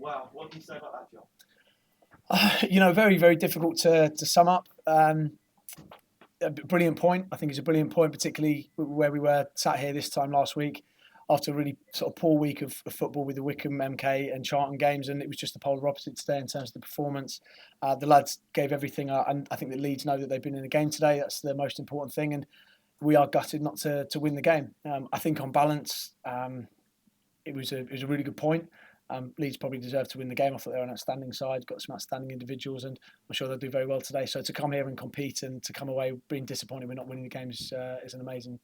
Wow, what can you say about that, John? Very, very difficult to sum up. A brilliant point. I think it's a brilliant point, particularly where we were sat here this time last week after a really sort of poor week of football with the Wycombe, MK and Charlton games, and it was just the polar opposite today in terms of the performance. The lads gave everything, and I think that Leeds know that they've been in the game today. That's the most important thing, and we are gutted not to win the game. I think on balance, it was a really good point. Leeds probably deserved to win the game. I thought they were an outstanding side, got some outstanding individuals, and I'm sure they'll do very well today. So to come here and compete and to come away being disappointed we're not winning the game is an amazing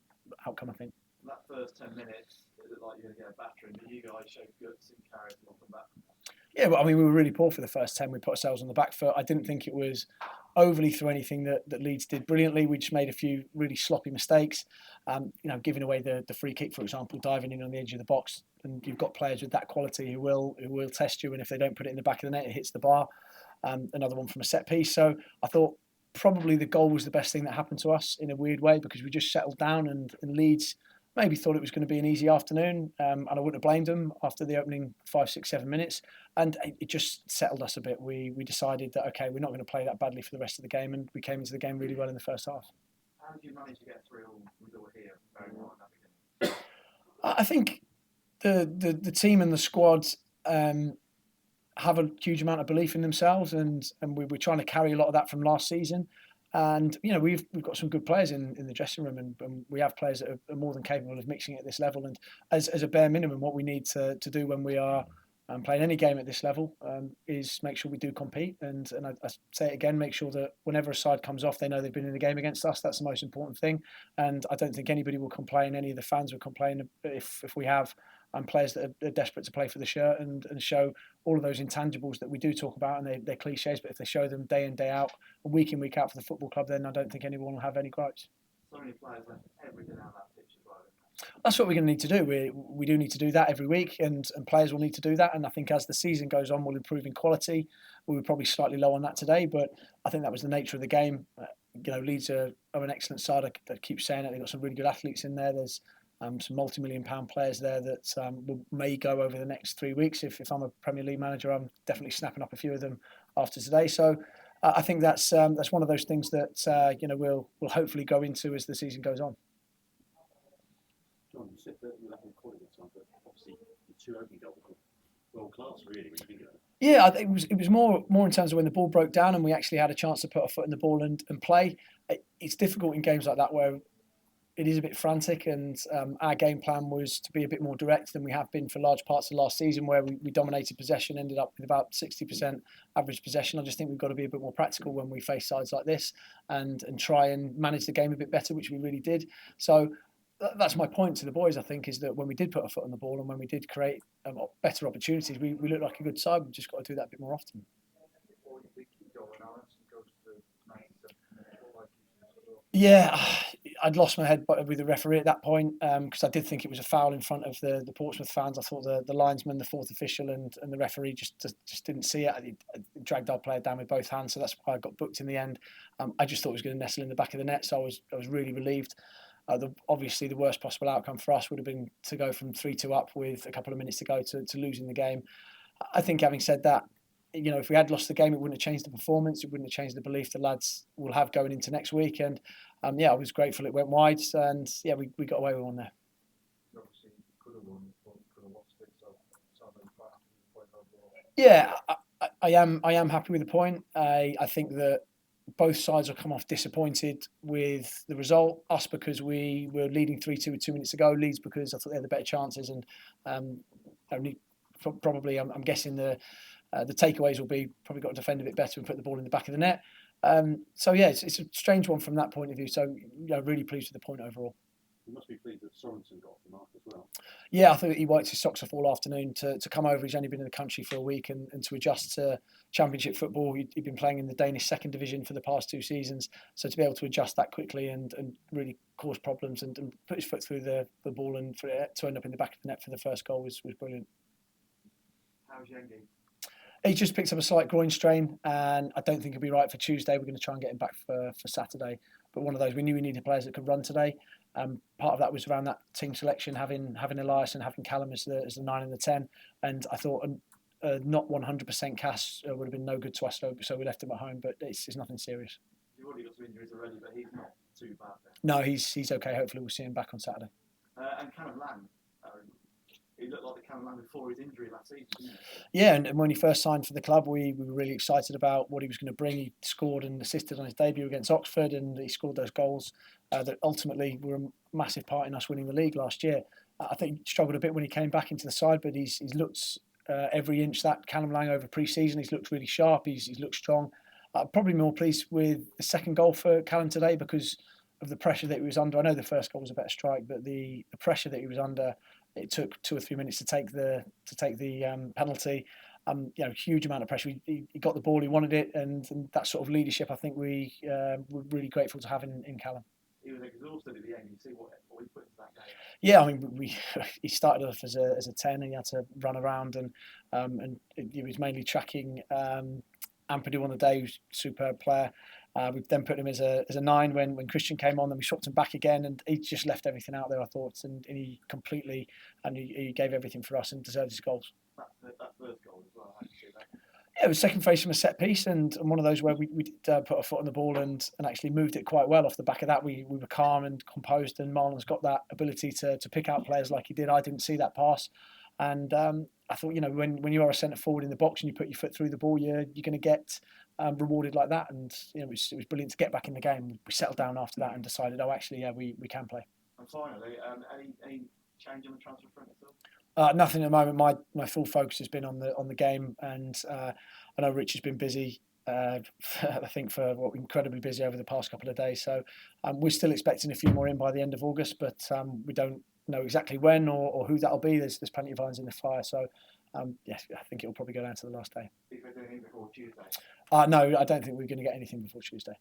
outcome, I think. That first 10 minutes, it looked like you were going to get a battering, but you guys showed guts and carried them off the back. Yeah, well, I mean, we were really poor for the first 10. We put ourselves on the back foot. I didn't think it was overly through anything that Leeds did brilliantly. We just made a few really sloppy mistakes. Giving away the free kick, for example, diving in on the edge of the box. And you've got players with that quality who will test you. And if they don't put it in the back of the net, it hits the bar. Another one from a set piece. So I thought probably the goal was the best thing that happened to us in a weird way because we just settled down and Leeds maybe thought it was going to be an easy afternoon, and I wouldn't have blamed them after the opening 5, 6, 7 minutes. And it just settled us a bit. We decided that, okay, we're not going to play that badly for the rest of the game, and we came into the game really well in the first half. How did you manage to get through with all here very well in that beginning? I think the team and the squad have a huge amount of belief in themselves, and we're trying to carry a lot of that from last season. And we've got some good players in the dressing room, and we have players that are more than capable of mixing at this level. And as a bare minimum, what we need to do when we are playing any game at this level is make sure we do compete. And I say it again, make sure that whenever a side comes off, they know they've been in the game against us. That's the most important thing. And I don't think anybody will complain. Any of the fans will complain if we have players that are desperate to play for the shirt and show all of those intangibles that we do talk about, and they're cliches, but if they show them day in, day out, week in, week out for the football club, then I don't think anyone will have any gripes. So many players left everything out of that pitch as well. That's what we're going to need to do. We do need to do that every week, and players will need to do that. And I think as the season goes on, we'll improve in quality. We were probably slightly low on that today, but I think that was the nature of the game. Leeds are an excellent side. I keep saying it. They've got some really good athletes in there. There's some multi-million-pound players there that may go over the next 3 weeks. If I'm a Premier League manager, I'm definitely snapping up a few of them after today. So I think that's one of those things that we'll hopefully go into as the season goes on. John, you said that you haven't recorded this time, but obviously the two opening goals were world class, really, when you think of it. Yeah, it was more in terms of when the ball broke down and we actually had a chance to put our foot in the ball and play. It's difficult in games like that where it is a bit frantic, and our game plan was to be a bit more direct than we have been for large parts of last season, where we dominated possession, ended up with about 60% average possession. I just think we've got to be a bit more practical when we face sides like this and try and manage the game a bit better, which we really did. So that's my point to the boys, I think, is that when we did put our foot on the ball and when we did create better opportunities, we looked like a good side. We've just got to do that a bit more often. Yeah, I'd lost my head with the referee at that point because I did think it was a foul in front of the Portsmouth fans. I thought the linesman, the fourth official, and the referee just didn't see it. He dragged our player down with both hands, so that's why I got booked in the end. I just thought it was going to nestle in the back of the net, so I was really relieved. Obviously, the worst possible outcome for us would have been to go from 3-2 up with a couple of minutes to go to losing the game. I think, having said that, if we had lost the game, it wouldn't have changed the performance. It wouldn't have changed the belief the lads will have going into next week. And I was grateful it went wide. And we got away with one there. Obviously, could have won, could have lost it. So yeah, I am happy with the point. I think that both sides will come off disappointed with the result. Us because we were leading 3-2 with 2 minutes to go. Leeds because I thought they had the better chances. And probably, I'm guessing the takeaways will be probably got to defend a bit better and put the ball in the back of the net. It's a strange one from that point of view. So, really pleased with the point overall. You must be pleased that Sorensen got off the mark as well. Yeah, I thought he worked his socks off all afternoon to come over. He's only been in the country for a week and to adjust to Championship football. He'd been playing in the Danish second division for the past 2 seasons. So to be able to adjust that quickly and really cause problems and put his foot through the ball and for it to end up in the back of the net for the first goal was brilliant. How's Yengi? He just picked up a slight groin strain, and I don't think he'll be right for Tuesday. We're going to try and get him back for Saturday. But one of those, we knew we needed players that could run today. Part of that was around that team selection, having Elias and having Callum as the 9 and the 10. And I thought not 100% cast would have been no good to us, so we left him at home. But it's nothing serious. You've already got some injuries already, but he's not too bad then. No, he's okay. Hopefully, we'll see him back on Saturday. And Callum Lang, he looked like the Callum Lang before his injury last season, didn't he? Yeah, and when he first signed for the club, we were really excited about what he was going to bring. He scored and assisted on his debut against Oxford, and he scored those goals that ultimately were a massive part in us winning the league last year. I think he struggled a bit when he came back into the side, but he's looked every inch that Callum Lang over pre-season. He's looked really sharp. He's looked strong. Probably more pleased with the second goal for Callum today because of the pressure that he was under. I know the first goal was a better strike, but the pressure that he was under, it took 2 or 3 minutes to take the penalty. Huge amount of pressure. He got the ball, he wanted it, and that sort of leadership, I think we were really grateful to have in Callum. He was exhausted at the end. You see what he put into that game. Yeah, I mean, he started off as a 10, and he had to run around, and he was mainly tracking Ampadu on the day, who's a superb player. We then put him as a 9 when Christian came on, then we swapped him back again, and he just left everything out there, I thought, and he completely, and he gave everything for us and deserved his goals. That first goal as well, how did you see that? Yeah, it was second face from a set piece, and one of those where we did put our foot on the ball and actually moved it quite well off the back of that. We were calm and composed, and Marlon's got that ability to pick out players like he did. I didn't see that pass, and I thought, when you are a centre forward in the box and you put your foot through the ball, you're going to get rewarded like that. And it was brilliant to get back in the game. We settled down after that and decided, we can play. And finally, any change on the transfer front itself? Nothing at the moment. My full focus has been on the game, and I know Rich has been busy. I think incredibly busy over the past couple of days. So we're still expecting a few more in by the end of August, but we don't know exactly when or who that'll be. There's plenty of irons in the fire. So yes, I think it'll probably go down to the last day. If we're doing it before Tuesday? No, I don't think we're going to get anything before Tuesday.